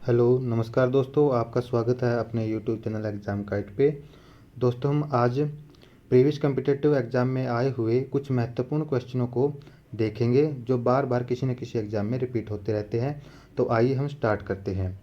Hello नमस्कार दोस्तों, आपका स्वागत है अपने यूट्यूब चैनल एग्ज़ाम गाइड पे। दोस्तों हम आज प्रीवियस कॉम्पिटिटिव एग्ज़ाम में आए हुए कुछ महत्वपूर्ण क्वेश्चनों को देखेंगे जो बार बार किसी न किसी एग्ज़ाम में रिपीट होते रहते हैं। तो आइए हम स्टार्ट करते हैं।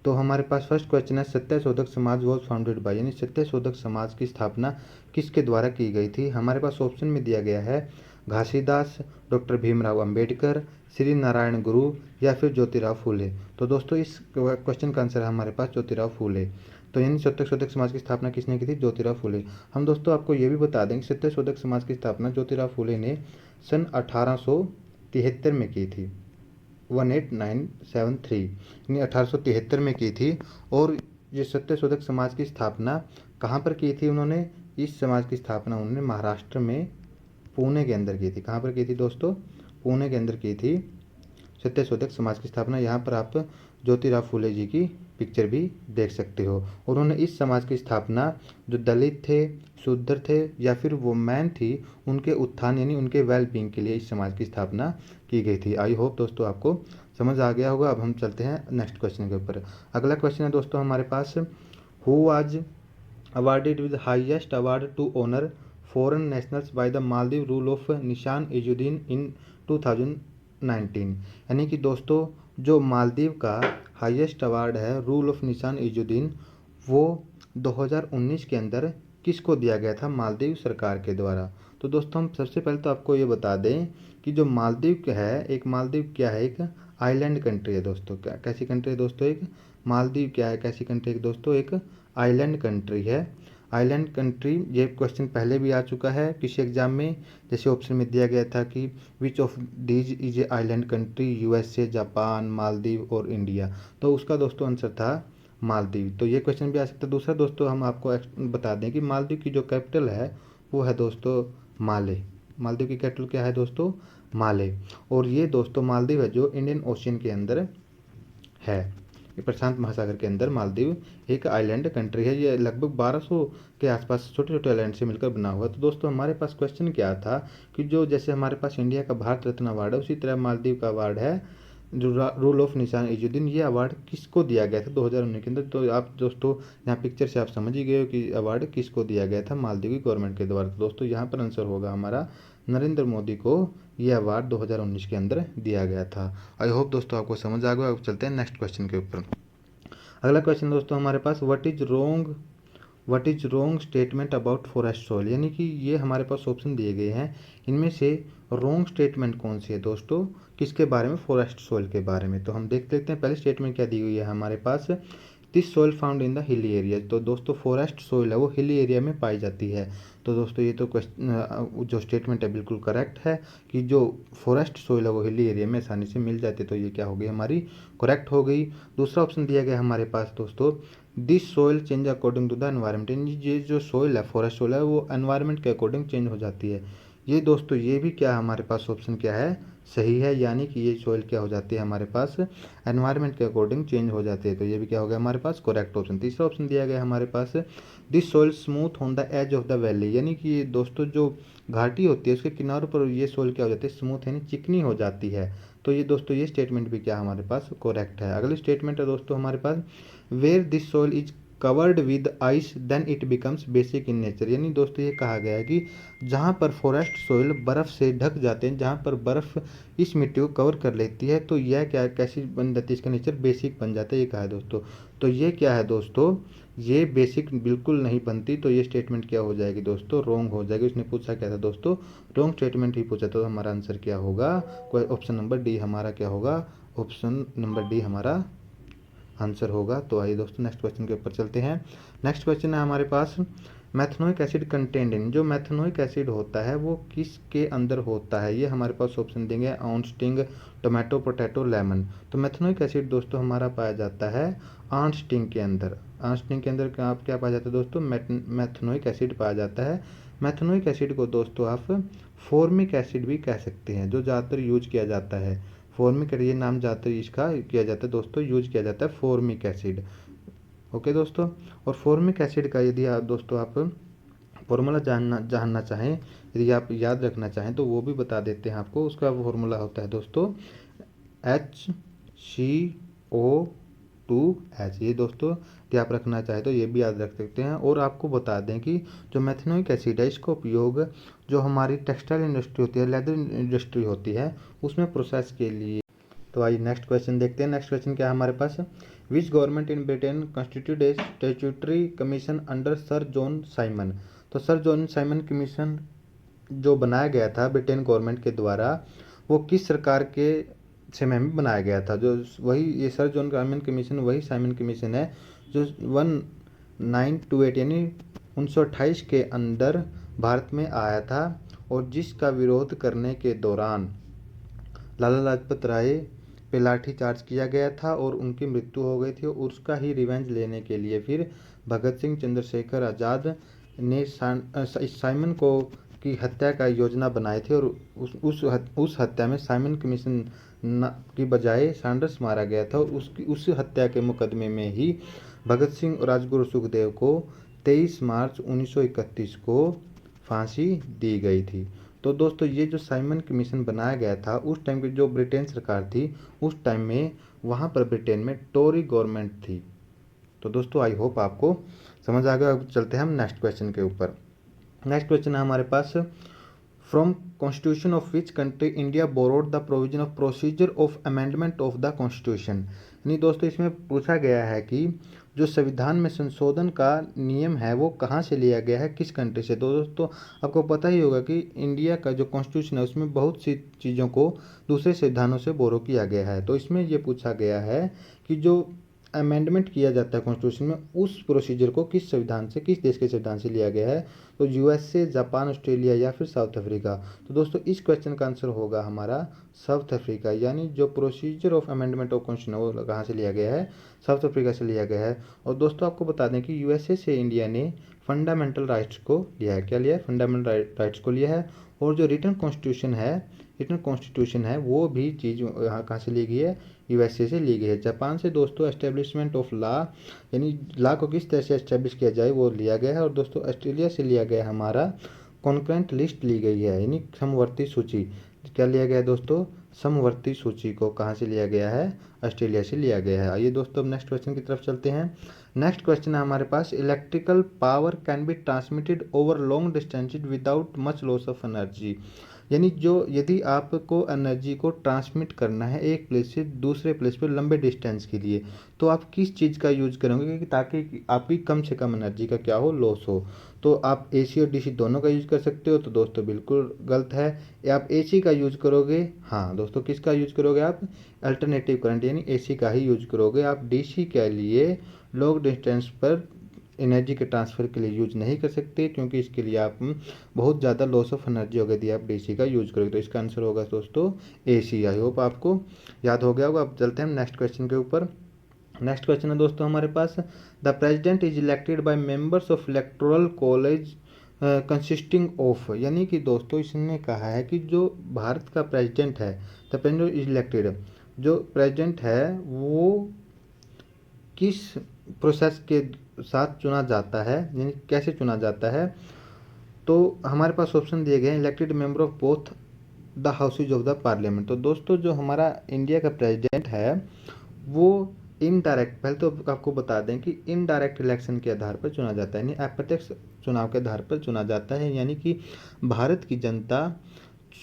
तो हमारे पास फर्स्ट क्वेश्चन है, Satyashodhak Samaj was founded by, यानी सत्यशोधक समाज की स्थापना किसके द्वारा की गई थी। हमारे पास ऑप्शन में दिया गया है घासीदास, डॉक्टर भीमराव अंबेडकर, श्री नारायण गुरु या फिर ज्योतिराव फूले। तो दोस्तों इस क्वेश्चन का आंसर है हमारे पास ज्योतिराव फूले। तो यानी सत्यशोधक समाज की स्थापना किसने की थी? ज्योतिराव फूले। हम दोस्तों आपको ये भी बता दें कि सत्यशोधक समाज की स्थापना ज्योतिराव फूले ने सन 1873 में की थी, 18973, यानी 1873 में की थी। और ये सत्यशोधक समाज की स्थापना कहाँ पर की थी उन्होंने? इस समाज की स्थापना उन्होंने महाराष्ट्र में पुणे के अंदर की थी। कहाँ पर की थी दोस्तों? पुणे के अंदर की थी सत्यशोधक समाज की स्थापना। यहाँ पर आप ज्योतिराव फूले जी की पिक्चर भी देख सकते हो। उन्होंने इस समाज की स्थापना जो दलित थे, शूद्र थे या फिर वुमेन थी, उनके उत्थान यानी उनके वेल बींग के लिए इस समाज की स्थापना की गई थी। आई होप दोस्तों आपको समझ आ गया होगा। अब हम चलते हैं नेक्स्ट क्वेश्चन के ऊपर। अगला क्वेश्चन है दोस्तों हमारे पास, who was awarded with highest award to honor foreign nationals by the Maldives rule of निशान इजुद्दीन in 2019। यानी कि दोस्तों जो मालदीव का हाईएस्ट अवार्ड है रूल ऑफ निशान इजुद्दीन, वो 2019 के अंदर किसको दिया गया था? मालदीव सरकार के द्वारा। तो दोस्तों हम सबसे पहले तो आपको ये बता दें कि जो मालदीव है, एक मालदीव क्या है? एक आइलैंड कंट्री है दोस्तों। क्या कैसी कंट्री है दोस्तों? एक मालदीव क्या है? कैसी कंट्री है दोस्तों? एक आइलैंड कंट्री है। आइलैंड कंट्री, ये क्वेश्चन पहले भी आ चुका है किसी एग्जाम में। जैसे ऑप्शन में दिया गया था कि which of these is a island country, USA, Japan, Maldives और इंडिया। तो उसका दोस्तों आंसर था मालदीव। तो ये क्वेश्चन भी आ सकता है। दूसरा दोस्तों हम आपको बता दें कि मालदीव की जो कैपिटल है वो है दोस्तों माले। मालदीव की कैपिटल क्या है दोस्तों? माले। और ये दोस्तों मालदीव है जो इंडियन ओशियन के अंदर है, ये प्रशांत महासागर के अंदर मालदीव एक आइलैंड कंट्री है। ये लगभग 1200 के आसपास छोटे छोटे आइलैंड से मिलकर बना हुआ है। तो दोस्तों हमारे पास क्वेश्चन क्या था कि जो जैसे हमारे पास इंडिया का भारत रत्न अवार्ड है, उसी तरह मालदीव का अवार्ड है जो रूल ऑफ निशान इजुद्दीन। ये अवार्ड किसको दिया गया था 2019 के अंदर? तो आप दोस्तों यहाँ पिक्चर से आप समझ ही गए हो कि अवार्ड किसको दिया गया था, मालदीव की गवर्नमेंट के द्वारा। तो दोस्तों यहाँ पर आंसर होगा हमारा नरेंद्र मोदी को ये अवार्ड 2019 के अंदर दिया गया था। आई होप दोस्तों आपको समझ आ गया। अब चलते हैं नेक्स्ट क्वेश्चन के ऊपर। अगला क्वेश्चन दोस्तों हमारे पास, what is wrong statement about forest soil. यानी कि ये हमारे पास ऑप्शन दिए गए हैं, इनमें से रॉन्ग स्टेटमेंट कौन सी है दोस्तों? किसके बारे में? फॉरेस्ट सॉइल के बारे में। तो हम देख लेते हैं पहले स्टेटमेंट क्या दी हुई है हमारे पास, this soil found in the hilly area. तो दोस्तों फॉरेस्ट सोइल है वो हिली एरिया में पाई जाती है। तो दोस्तों ये तो क्वेश्चन जो स्टेटमेंट है बिल्कुल करेक्ट है कि जो फॉरेस्ट सोइल है वो हिली एरिया में आसानी से मिल जाती है। तो ये क्या हो गई हमारी? करेक्ट हो गई। दूसरा ऑप्शन दिया गया हमारे पास दोस्तों, this soil change according to the environment. ये जो सोइल है फॉरेस्ट सोइल है वो एनवायरनमेंट के अकॉर्डिंग चेंज हो जाती है। ये दोस्तों ये भी क्या हमारे पास ऑप्शन क्या है? सही है। यानी कि ये सोइल क्या हो जाती है हमारे पास? एनवायरनमेंट के अकॉर्डिंग चेंज हो जाती है। तो ये भी क्या हो गया हमारे पास? Correct option. तीसरा ऑप्शन दिया गया हमारे पास, this soil smooth on the edge of the valley. यानी कि ये दोस्तों जो घाटी होती है उसके किनारों पर ये सोइल क्या हो जाती है? स्मूथ यानी चिकनी हो जाती है। तो ये दोस्तों ये स्टेटमेंट भी क्या हमारे पास? करेक्ट है। अगली स्टेटमेंट है दोस्तों हमारे पास, where this soil is covered with ice then it becomes basic in nature. यानी दोस्तों ये कहा गया है कि जहाँ पर फॉरेस्ट सोइल बर्फ़ से ढक जाते हैं, जहाँ पर बर्फ़ इस मिट्टी को कवर कर लेती है, तो यह क्या कैसी बन जाती है? इसका नेचर बेसिक बन जाता है। ये कहा है दोस्तों। तो ये क्या है दोस्तों? ये बेसिक बिल्कुल नहीं बनती। तो ये स्टेटमेंट क्या हो जाएगी दोस्तों? रॉन्ग हो जाएगी। उसने पूछा क्या था दोस्तों? रॉन्ग स्टेटमेंट ही पूछा। तो हमारा आंसर क्या होगा? कोई ऑप्शन नंबर डी हमारा क्या होगा? ऑप्शन नंबर डी हमारा आंसर होगा। तो आइए दोस्तों नेक्स्ट क्वेश्चन के ऊपर चलते हैं। नेक्स्ट क्वेश्चन है हमारे पास, मैथनोइक एसिड कंटेंट इन। जो मैथनोइक एसिड होता है वो किसके अंदर होता है? ये हमारे पास ऑप्शन देंगे, on sting, tomato, potato, lemon. तो मैथनोइक एसिड दोस्तों हमारा पाया जाता है आंट स्टिंग के अंदर। आंट स्टिंग के अंदर क्या पाया जाता है दोस्तों? मैथनोइक एसिड पाया जाता है। मैथनोइक एसिड को दोस्तों आप फॉर्मिक एसिड भी कह सकते हैं, जो ज़्यादातर यूज किया जाता है। फॉर्मिक, ये नाम ज़्यादातर इसका किया जाता है दोस्तों, यूज किया जाता है फॉर्मिक एसिड। ओके दोस्तों। और फॉर्मिक एसिड का यदि आप दोस्तों आप फॉर्मूला जानना चाहें, यदि आप याद रखना चाहें तो वो भी बता देते हैं आपको। उसका फॉर्मूला होता है दोस्तों HCO2 2H। ये दोस्तों कि आप रखना चाहे तो ये भी याद रख सकते हैं। और आपको बता दें कि जो मेथनोइक एसिड है इसका उपयोग जो हमारी टेक्सटाइल इंडस्ट्री होती है, लेदर इंडस्ट्री होती है, उसमें प्रोसेस के लिए। तो आइए नेक्स्ट क्वेश्चन देखते हैं। नेक्स्ट क्वेश्चन क्या है हमारे पास, which government in Britain constitute a statutory commission under sir John Simon. तो सर जॉन साइमन कमीशन जो बनाया गया था ब्रिटेन गवर्नमेंट के द्वारा, वो किस सरकार के समय में बनाया गया था। जो वही ये सर जॉन साइमन कमीशन वही साइमन कमीशन है जो 1928 यानी 1928 के अंदर भारत में आया था, और जिसका विरोध करने के दौरान लाला लाजपत राय पे लाठीचार्ज किया गया था और उनकी मृत्यु हो गई थी। और उसका ही रिवेंज लेने के लिए फिर भगत सिंह चंद्रशेखर आज़ाद ने साइमन को की हत्या का योजना बनाई थी, और उस हत्या में साइमन कमीशन की बजाय सैंडर्स मारा गया था। और उस हत्या के मुकदमे में ही भगत सिंह और राजगुरु सुखदेव को 23 मार्च 1931 को फांसी दी गई थी। तो दोस्तों ये जो साइमन कमीशन बनाया गया था उस टाइम की जो ब्रिटेन सरकार थी, उस टाइम में वहाँ पर ब्रिटेन में टोरी गवर्नमेंट थी। तो दोस्तों आई होप आपको समझ आ गया। अब चलते हैं हम नेक्स्ट क्वेश्चन के ऊपर। नेक्स्ट क्वेश्चन है हमारे पास, from constitution of which country India borrowed the provision of procedure of amendment of the constitution. यानी दोस्तों इसमें पूछा गया है कि जो संविधान में संशोधन का नियम है वो कहाँ से लिया गया है, किस कंट्री से। तो दोस्तों आपको पता ही होगा कि इंडिया का जो कॉन्स्टिट्यूशन है उसमें बहुत सी चीज़ों को दूसरे संविधानों से बोरो किया गया है। तो इसमें ये पूछा गया है कि जो अमेंडमेंट किया जाता है कॉन्स्टिट्यूशन में, उस प्रोसीजर को किस संविधान से, किस देश के संविधान से लिया गया है। तो यूएसए, जापान, ऑस्ट्रेलिया या फिर साउथ अफ्रीका। तो दोस्तों इस क्वेश्चन का आंसर होगा हमारा साउथ अफ्रीका। यानी जो procedure of amendment of constitution वो कहाँ से लिया गया है, साउथ अफ्रीका से लिया गया है। और दोस्तों आपको बता दें कि यूएसए से इंडिया ने फंडामेंटल राइट्स को लिया है। क्या लिया है, फंडामेंटल राइट्स को लिया है। और जो रिटन कॉन्स्टिट्यूशन है वो भी चीज़ यहाँ कहाँ से ली गई है, यूएसए से ली गई है। जापान से दोस्तों एस्टेब्लिशमेंट ऑफ लॉ यानी लॉ को किस तरह से एस्टेब्लिश किया जाए वो लिया गया है। और दोस्तों ऑस्ट्रेलिया से लिया गया है हमारा कॉन्करेंट लिस्ट ली गई है, यानी समवर्ती सूची। क्या लिया गया है दोस्तों, समवर्ती सूची को कहाँ से लिया गया है, ऑस्ट्रेलिया से लिया गया है। आइए दोस्तों अब नेक्स्ट क्वेश्चन की तरफ चलते हैं। नेक्स्ट क्वेश्चन है हमारे पास, electrical power can be transmitted over long distances without much loss of energy. यानी जो यदि आपको एनर्जी को ट्रांसमिट करना है एक प्लेस से दूसरे प्लेस पर लंबे डिस्टेंस के लिए, तो आप किस चीज़ का यूज करोगे कि ताकि आपकी कम से कम एनर्जी का क्या हो, लॉस हो। तो आप एसी और डीसी दोनों का यूज कर सकते हो। तो दोस्तों बिल्कुल गलत है, या आप एसी का यूज करोगे। हाँ दोस्तों किसका यूज करोगे आप, अल्टरनेटिव करंट यानी एसी का ही यूज करोगे। आप डीसी के लिए लॉन्ग डिस्टेंस पर एनर्जी के ट्रांसफ़र के लिए यूज नहीं कर सकते, क्योंकि इसके लिए आप बहुत ज़्यादा लॉस ऑफ एनर्जी होगा यदि आप डीसी का यूज करोगे। तो इसका आंसर होगा दोस्तों एसी। आई होप आपको याद हो गया होगा। अब चलते हैं हम नेक्स्ट क्वेश्चन के ऊपर। नेक्स्ट क्वेश्चन है दोस्तों हमारे पास, the president is elected by members of electoral college consisting of. यानी कि दोस्तों इसने कहा है कि जो भारत का प्रेसिडेंट है, द प्रेसिडेंट इज इलेक्टेड, जो प्रेसिडेंट है वो किस प्रोसेस के साथ चुना जाता है, यानी कैसे चुना जाता है। तो हमारे पास ऑप्शन दिए गए हैं, elected member of both the houses of the parliament. तो दोस्तों जो हमारा इंडिया का प्रेसिडेंट है वो इनडायरेक्ट, पहले तो आपको बता दें कि इनडायरेक्ट इलेक्शन के आधार पर चुना जाता है, यानी अप्रत्यक्ष चुनाव के आधार पर चुना जाता है। यानी कि भारत की जनता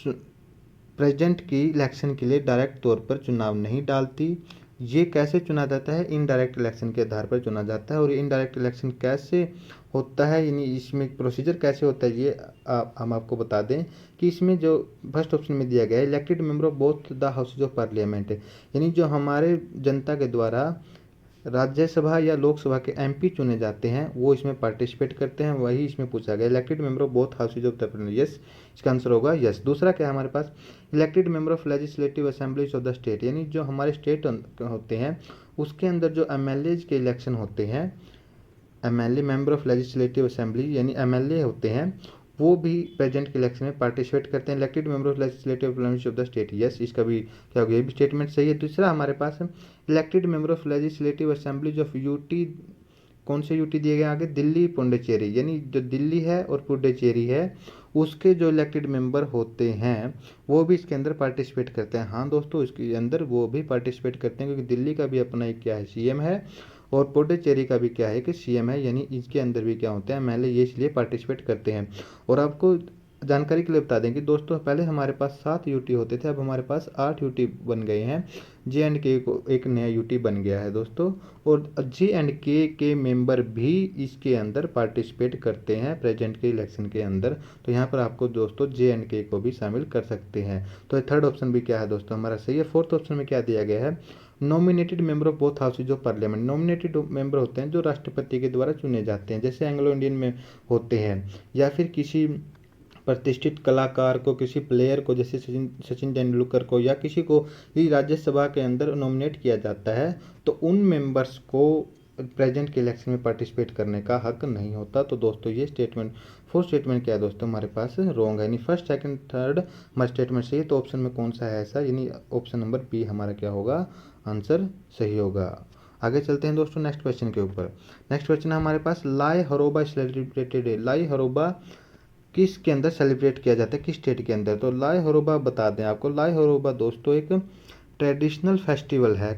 प्रेसिडेंट की इलेक्शन के लिए डायरेक्ट तौर पर चुनाव नहीं डालती। ये कैसे चुना जाता है, इनडायरेक्ट इलेक्शन के आधार पर चुना जाता है। और इनडायरेक्ट इलेक्शन कैसे होता है, यानी इसमें प्रोसीजर कैसे होता है, ये हम आपको बता दें कि इसमें जो फर्स्ट ऑप्शन में दिया गया है, elected member of both the houses of parliament, यानी जो हमारे जनता के द्वारा राज्यसभा या लोकसभा के एमपी चुने जाते हैं वो इसमें पार्टिसिपेट करते हैं। वही इसमें पूछा गया, elected member of both houses of the parliament. Yes, इसका आंसर होगा यस। दूसरा क्या है हमारे पास, elected member of legislative assemblies of the state, यानी जो हमारे स्टेट होते हैं उसके अंदर जो एमएलएज के इलेक्शन होते हैं, MLA member of legislative assembly यानी एमएलए होते हैं, वो भी प्रेसिडेंट के इलेक्शन में पार्टिसिपेट करते हैं। Elected member of legislative assembly of the state, yes, इसका भी क्या हो गया, ये भी स्टेटमेंट सही है। दूसरा हमारे पास elected member of legislative assemblies of UT कौन से यूटी दिए गए आगे, दिल्ली पुडुचेरी, यानी जो दिल्ली है और पुडुचेरी है उसके जो इलेक्टेड मेंबर होते हैं वो भी इसके अंदर पार्टिसिपेट करते हैं। हाँ दोस्तों, इसके अंदर वो भी पार्टिसिपेट करते हैं क्योंकि दिल्ली का भी अपना एक क्या है सीएम है और पुडुचेरी का भी क्या है कि सीएम है, यानी इसके अंदर भी क्या होते हैं एमएलए, ये इसलिए पार्टिसिपेट करते हैं। और आपको जानकारी के लिए बता दें कि दोस्तों पहले हमारे पास 7 यूटी होते थे, अब हमारे पास 8 यूटी बन गए हैं। जे.एंड.के को एक नया यूटी बन गया है दोस्तों, और जे.एंड.के के मेंबर भी इसके अंदर पार्टिसिपेट करते हैं प्रेजेंट के इलेक्शन के अंदर। तो यहाँ पर आपको दोस्तों जे.एंड.के को भी शामिल कर सकते हैं। तो थर्ड ऑप्शन भी क्या है दोस्तों हमारा सही है। फोर्थ ऑप्शन में क्या दिया गया है, nominated member of both houses of parliament. Nominated member होते हैं जो राष्ट्रपति के द्वारा चुने जाते हैं, जैसे एंग्लो इंडियन में होते हैं, या फिर किसी प्रतिष्ठित कलाकार को, किसी प्लेयर को, जैसे सचिन तेंदुलकर को, या किसी को भी राज्यसभा के अंदर नॉमिनेट किया जाता है तो उन मेंबर्स को प्रेजेंट के इलेक्शन में पार्टिसिपेट करने का हक नहीं होता। तो दोस्तों ये स्टेटमेंट, फोर्थ स्टेटमेंट क्या है दोस्तों हमारे पास रॉन्ग है, यानी फर्स्ट सेकंड थर्ड हमारा स्टेटमेंट सही है। तो ऑप्शन में कौन सा है ऐसा, यानी ऑप्शन नंबर बी हमारा क्या होगा आंसर सही होगा। आगे चलते हैं दोस्तों नेक्स्ट क्वेश्चन के ऊपर। नेक्स्ट क्वेश्चन है हमारे पास, लाई हरोबा सेलिब्रेटेड है। लाई हरोबा किस के अंदर सेलिब्रेट किया जाता है, किस स्टेट के अंदर। तो लाई हरोबा बता दें आपको, लाई हरोबा दोस्तों एक ट्रेडिशनल फेस्टिवल है।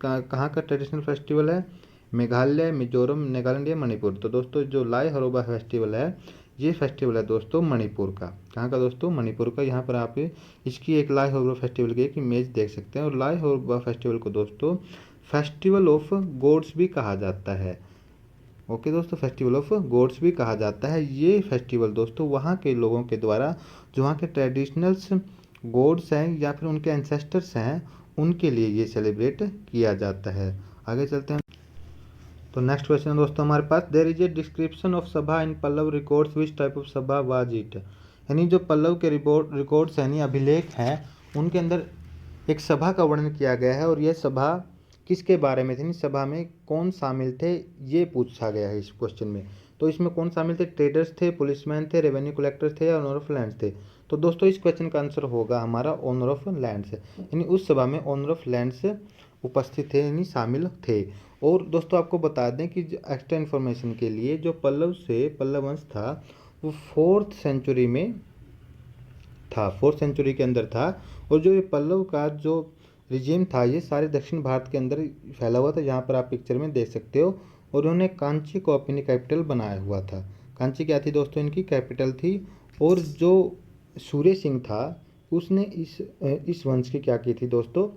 कहाँ का ट्रेडिशनल फेस्टिवल है, मेघालय, मिजोरम, नागालैंड या मणिपुर। तो दोस्तों जो लाई हरोबा फेस्टिवल है ये फेस्टिवल है दोस्तों मणिपुर का। कहाँ का दोस्तों, मणिपुर का। यहाँ पर आप इसकी एक लाई हरोबा फेस्टिवल की एक इमेज देख सकते हैं। और लाई हरोबा फेस्टिवल को दोस्तों फेस्टिवल ऑफ गॉड्स भी कहा जाता है। ओके दोस्तों, फेस्टिवल ऑफ गॉड्स भी कहा जाता है। ये फेस्टिवल दोस्तों वहाँ के लोगों के द्वारा, जो वहाँ के ट्रेडिशनल्स गॉड्स हैं या फिर उनके एंसेस्टर्स हैं, उनके लिए ये सेलिब्रेट किया जाता है। आगे चलते हैं। तो नेक्स्ट क्वेश्चन दोस्तों हमारे पास, there is a description of sabha in Pallava records, which type of sabha was it. यानी जो पल्लव के रिकॉर्ड्स यानी अभिलेख हैं उनके अंदर एक सभा का वर्णन किया गया है, और यह सभा किसके बारे में थी, यानी सभा में कौन शामिल थे ये पूछा गया है इस क्वेश्चन में। तो इसमें कौन शामिल थे, ट्रेडर्स थे, पुलिसमैन थे, रेवेन्यू कलेक्टर थे या ओनर ऑफ लैंड्स थे। तो दोस्तों इस क्वेश्चन का आंसर होगा हमारा ओनर ऑफ लैंड्स, यानी उस सभा में ओनर ऑफ लैंड्स उपस्थित थे यानी शामिल थे। और दोस्तों आपको बता दें कि एक्स्ट्रा इन्फॉर्मेशन के लिए, जो पल्लव वंश था वो 4th सेंचुरी में था, 4th सेंचुरी के अंदर था। और जो ये पल्लव का जो रिजीम था ये सारे दक्षिण भारत के अंदर फैला हुआ था, जहाँ पर आप पिक्चर में देख सकते हो। और उन्होंने कांची को अपनी कैपिटल बनाया हुआ था। कांची क्या थी दोस्तों, इनकी कैपिटल थी। और जो सूर्य सिंह था उसने इस वंश की क्या की थी दोस्तों,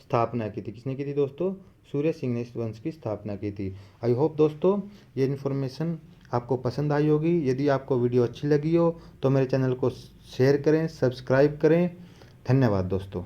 स्थापना की थी। किसने की थी दोस्तों, सूर्य सिंह ने इस वंश की स्थापना की थी। आई होप दोस्तों ये इन्फॉर्मेशन आपको पसंद आई होगी। यदि आपको वीडियो अच्छी लगी हो तो मेरे चैनल को शेयर करें, सब्सक्राइब करें। धन्यवाद दोस्तों।